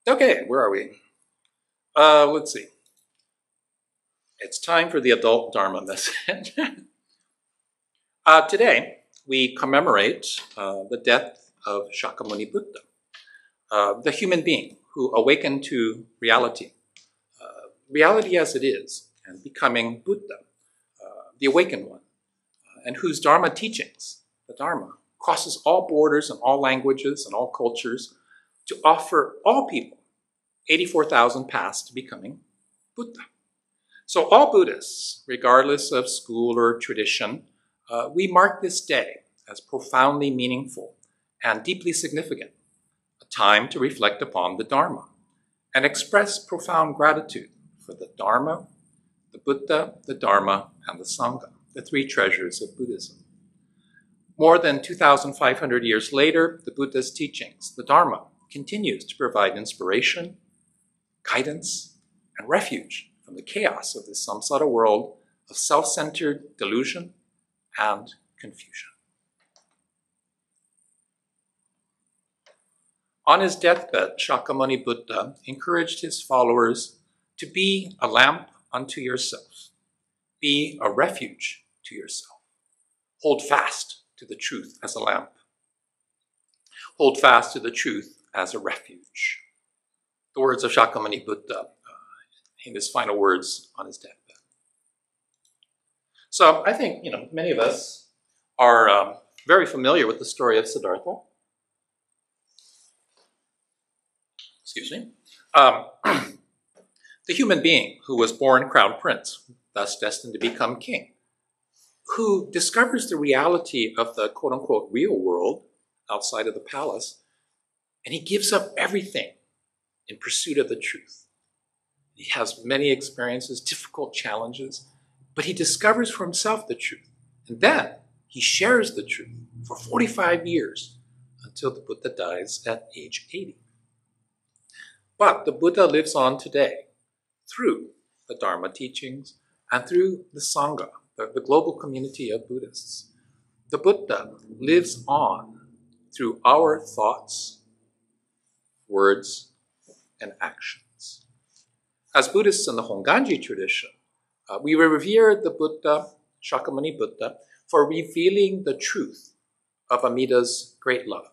Okay, where are we? Let's see. It's time for the adult Dharma message. Today, we commemorate the death of Shakyamuni Buddha, the human being who awakened to reality, reality as it is, and becoming Buddha, the awakened one, and whose Dharma teachings, the Dharma, crosses all borders and all languages and all cultures to offer all people 84,000 paths to becoming Buddha. So all Buddhists, regardless of school or tradition, we mark this day as profoundly meaningful and deeply significant, a time to reflect upon the Dharma and express profound gratitude for the Dharma, the Buddha, the Dharma, and the Sangha, the three treasures of Buddhism. More than 2,500 years later, the Buddha's teachings, the Dharma, continues to provide inspiration, guidance, and refuge from the chaos of this samsara world of self-centered delusion and confusion. On his deathbed, Shakyamuni Buddha encouraged his followers to be a lamp unto yourself, be a refuge to yourself. Hold fast to the truth as a lamp. Hold fast to the truth as a refuge. The words of Shakyamuni Buddha in his final words on his deathbed. So I think, many of us are very familiar with the story of Siddhartha. Excuse me. The human being who was born crown prince, thus destined to become king, who discovers the reality of the quote-unquote real world outside of the palace, and he gives up everything in pursuit of the truth. He has many experiences, difficult challenges, but he discovers for himself the truth. And then he shares the truth for 45 years until the Buddha dies at age 80. But the Buddha lives on today through the Dharma teachings and through the Sangha, the global community of Buddhists. The Buddha lives on through our thoughts, words, and actions. As Buddhists in the Honganji tradition, we revere the Buddha, Shakyamuni Buddha, for revealing the truth of Amida's great love,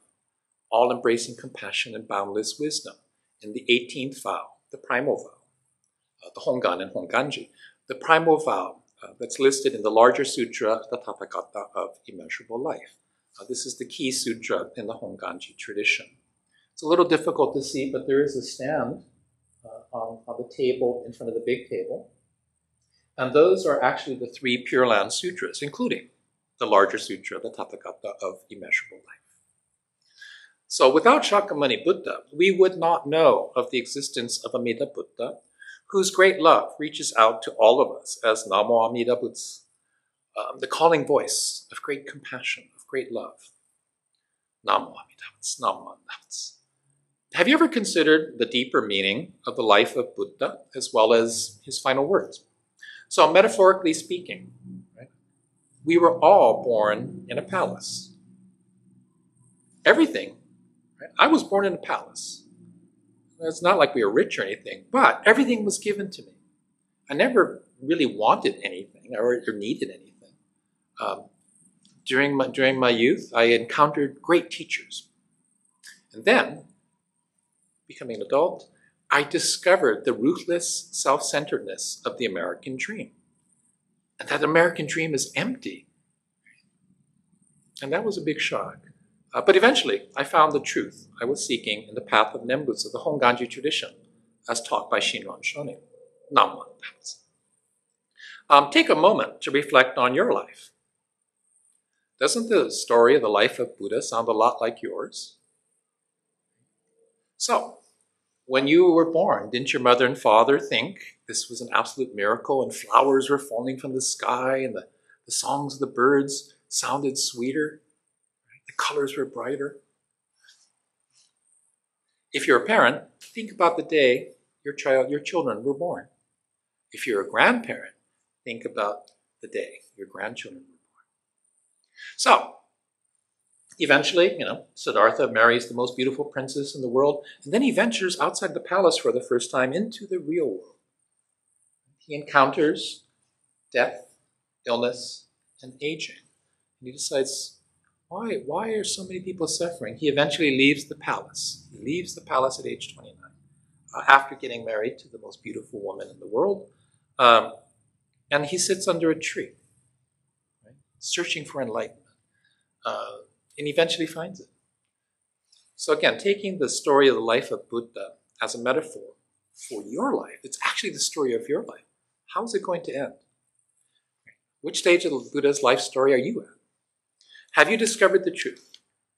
all-embracing compassion and boundless wisdom in the 18th vow, the primal vow, the Hongan and Honganji, the primal vow that's listed in the larger sutra, the Tathagata of Immeasurable Life. This is the key sutra in the Honganji tradition. It's a little difficult to see, but there is a stand on the table in front of the big table. And those are actually the three Pure Land Sutras, including the larger sutra, the Tathagata of Immeasurable Life. So without Shakyamuni Buddha, we would not know of the existence of Amida Buddha, whose great love reaches out to all of us as Namo Amida Butsu, the calling voice of great compassion, of great love. Namo Amida Butsu, Namo Amida Butsu. Have you ever considered the deeper meaning of the life of Buddha as well as his final words? So metaphorically speaking, right, we were all born in a palace. Everything, right? I was born in a palace. It's not like we were rich or anything, but everything was given to me. I never really wanted anything or needed anything. During my youth, I encountered great teachers. And then, becoming an adult, I discovered the ruthless self-centeredness of the American dream. And that American dream is empty. And that was a big shock. But eventually, I found the truth I was seeking in the path of Nembutsu, the Honganji tradition, as taught by Shinran Shonin. Namo Amida. Take a moment to reflect on your life. Doesn't the story of the life of Buddha sound a lot like yours? So, when you were born, didn't your mother and father think this was an absolute miracle and flowers were falling from the sky and the songs of the birds sounded sweeter? The colors were brighter? If you're a parent, think about the day your children were born. If you're a grandparent, think about the day your grandchildren were born. So, Eventually, Siddhartha marries the most beautiful princess in the world, and then he ventures outside the palace for the first time into the real world. He encounters death, illness, and aging. And he decides, why are so many people suffering? He eventually leaves the palace. He leaves the palace at age 29, after getting married to the most beautiful woman in the world. And he sits under a tree, right, searching for enlightenment. And eventually finds it. So again, taking the story of the life of Buddha as a metaphor for your life, it's actually the story of your life. How is it going to end? Which stage of the Buddha's life story are you at? Have you discovered the truth,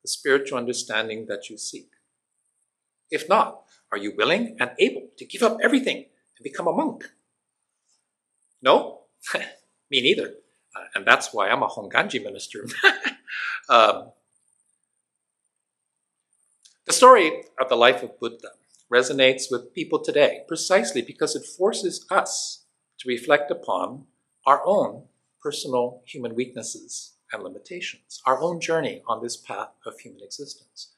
the spiritual understanding that you seek? If not, are you willing and able to give up everything and become a monk? No? Me neither. And that's why I'm a Honganji minister. The story of the life of Buddha resonates with people today precisely because it forces us to reflect upon our own personal human weaknesses and limitations, our own journey on this path of human existence.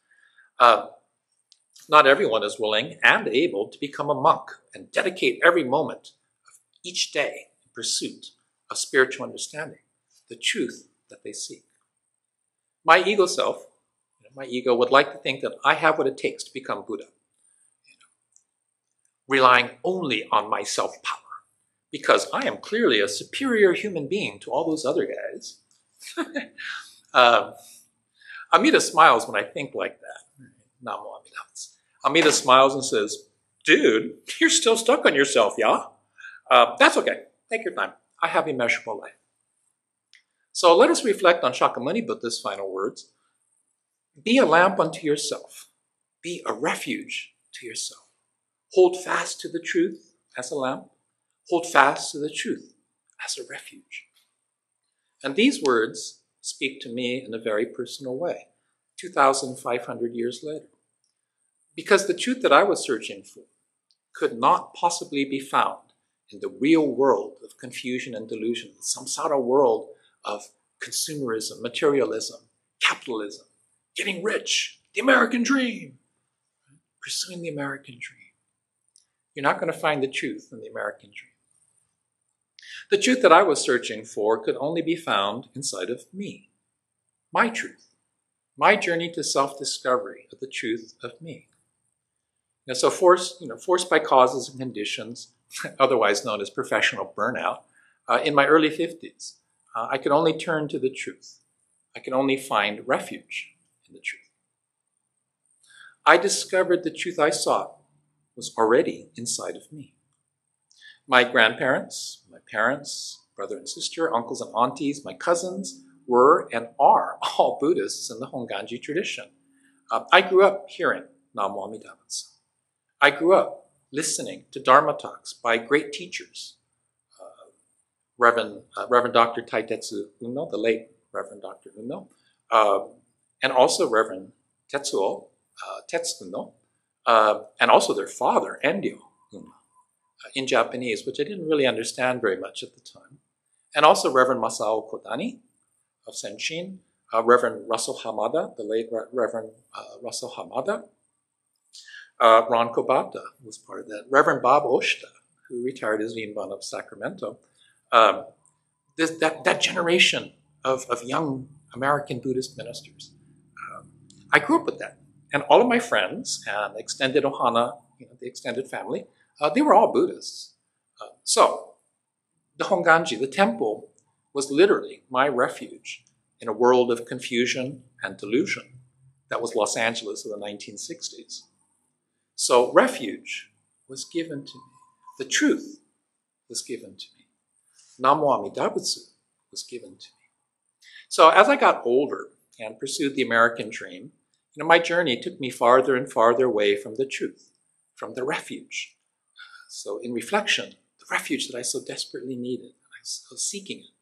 Not everyone is willing and able to become a monk and dedicate every moment of each day in pursuit of spiritual understanding, the truth that they seek. My ego self, my ego would like to think that I have what it takes to become Buddha, relying only on my self-power, because I am clearly a superior human being to all those other guys. Amida smiles when I think like that. Namo Amida. Amida smiles and says, dude, you're still stuck on yourself, yeah? That's okay. Take your time. I have immeasurable life. So let us reflect on Shakyamuni Buddha's final words. Be a lamp unto yourself. Be a refuge to yourself. Hold fast to the truth as a lamp. Hold fast to the truth as a refuge. And these words speak to me in a very personal way, 2,500 years later. Because the truth that I was searching for could not possibly be found in the real world of confusion and delusion, the samsara world of consumerism, materialism, capitalism, getting rich, the American dream, pursuing the American dream. You're not going to find the truth in the American dream. The truth that I was searching for could only be found inside of me, my truth, my journey to self-discovery of the truth of me. So forced by causes and conditions, otherwise known as professional burnout, in my early 50s, I could only turn to the truth. I could only find refuge in the truth. I discovered the truth I sought was already inside of me. My grandparents, my parents, brother and sister, uncles and aunties, my cousins were and are all Buddhists in the Honganji tradition. I grew up hearing Namo Amida Butsu. I grew up listening to Dharma talks by great teachers, Reverend Dr. Taitetsu Uno, the late Reverend Dr. Uno, and also Reverend Tetsuo Tetsuno, and also their father, Enryo Uno, in Japanese, which I didn't really understand very much at the time. And also Reverend Masao Kodani of Senshin, Reverend Russell Hamada, the late Reverend Russell Hamada, Ron Kobata was part of that, Reverend Bob Oshita, who retired as Rinban of Sacramento. That generation of young American Buddhist ministers. I grew up with that. And all of my friends and extended Ohana, the extended family, they were all Buddhists. So the Honganji, the temple, was literally my refuge in a world of confusion and delusion that was Los Angeles of the 1960s. So refuge was given to me. The truth was given to me. Namo Amida Butsu was given to me. So as I got older and pursued the American dream, my journey took me farther and farther away from the truth, from the refuge. So in reflection, the refuge that I so desperately needed, I was seeking it.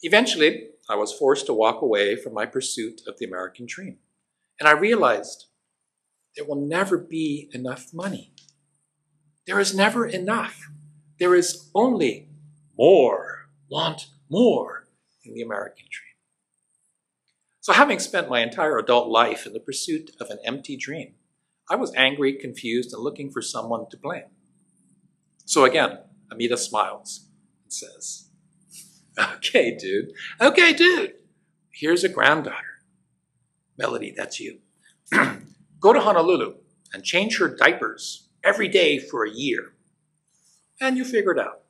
Eventually, I was forced to walk away from my pursuit of the American dream. And I realized there will never be enough money. There is never enough. There is only more, want more in the American dream. So having spent my entire adult life in the pursuit of an empty dream, I was angry, confused, and looking for someone to blame. So again, Amida smiles and says, okay, dude. Here's a granddaughter. Melody, that's you. Go to Honolulu and change her diapers every day for a year. And you figure it out.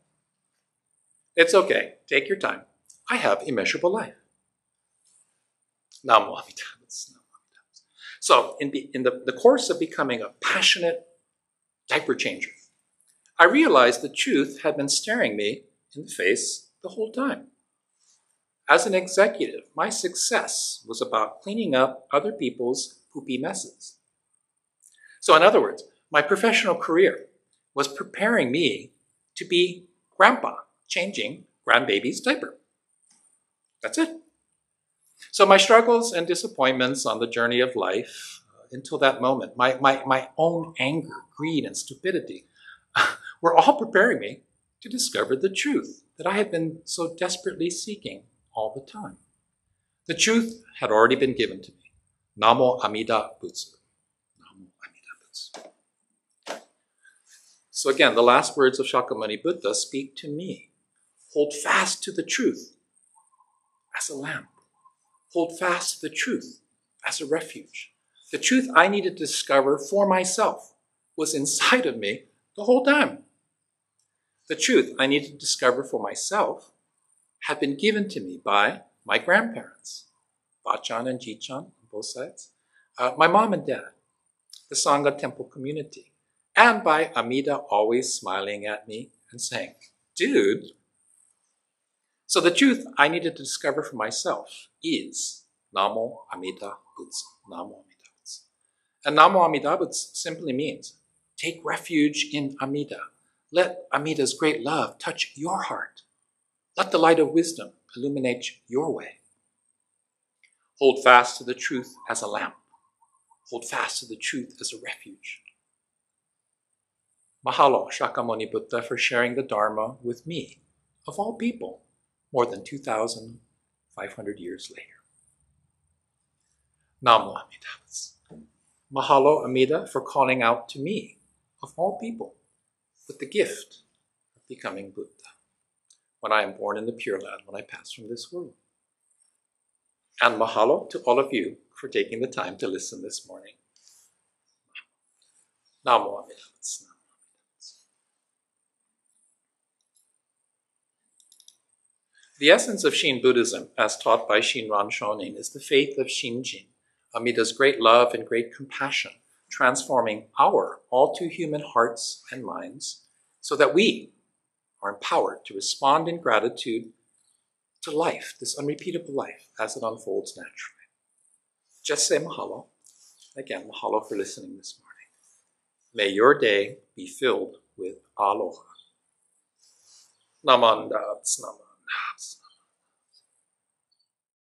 It's okay. Take your time. I have immeasurable life. Namo Amida Butsu. So in the course of becoming a passionate diaper changer, I realized the truth had been staring me in the face the whole time. As an executive, my success was about cleaning up other people's poopy messes. So in other words, my professional career was preparing me to be grandpa, changing grandbaby's diaper. That's it. So my struggles and disappointments on the journey of life, until that moment, my own anger, greed, and stupidity were all preparing me to discover the truth that I had been so desperately seeking all the time. The truth had already been given to me. Namo Amida Butsu. Namo Amida Butsu. So again, the last words of Shakyamuni Buddha speak to me. Hold fast to the truth as a lamp. Hold fast to the truth as a refuge. The truth I needed to discover for myself was inside of me the whole time. The truth I needed to discover for myself had been given to me by my grandparents, Bachan and Jichan on both sides, my mom and dad, the Sangha temple community, and by Amida always smiling at me and saying, dude. So the truth I needed to discover for myself is Namo Amida Butsu. Namo Amida Butsu. And Namo Amida Butsu simply means take refuge in Amida. Let Amida's great love touch your heart. Let the light of wisdom illuminate your way. Hold fast to the truth as a lamp. Hold fast to the truth as a refuge. Mahalo, Shakyamuni Buddha, for sharing the Dharma with me, of all people, more than 2,500 years later. Namo Amida Butsu. Mahalo, Amida, for calling out to me, of all people, with the gift of becoming Buddha, when I am born in the Pure Land, when I pass from this world. And mahalo to all of you for taking the time to listen this morning. Namo Amida Butsu. The essence of Shin Buddhism, as taught by Shinran Shonin, is the faith of Shinjin, Amida's great love and great compassion, transforming our all too human hearts and minds so that we are empowered to respond in gratitude to life, this unrepeatable life, as it unfolds naturally. Just say mahalo. Again, mahalo for listening this morning. May your day be filled with aloha. Namanda, namanda.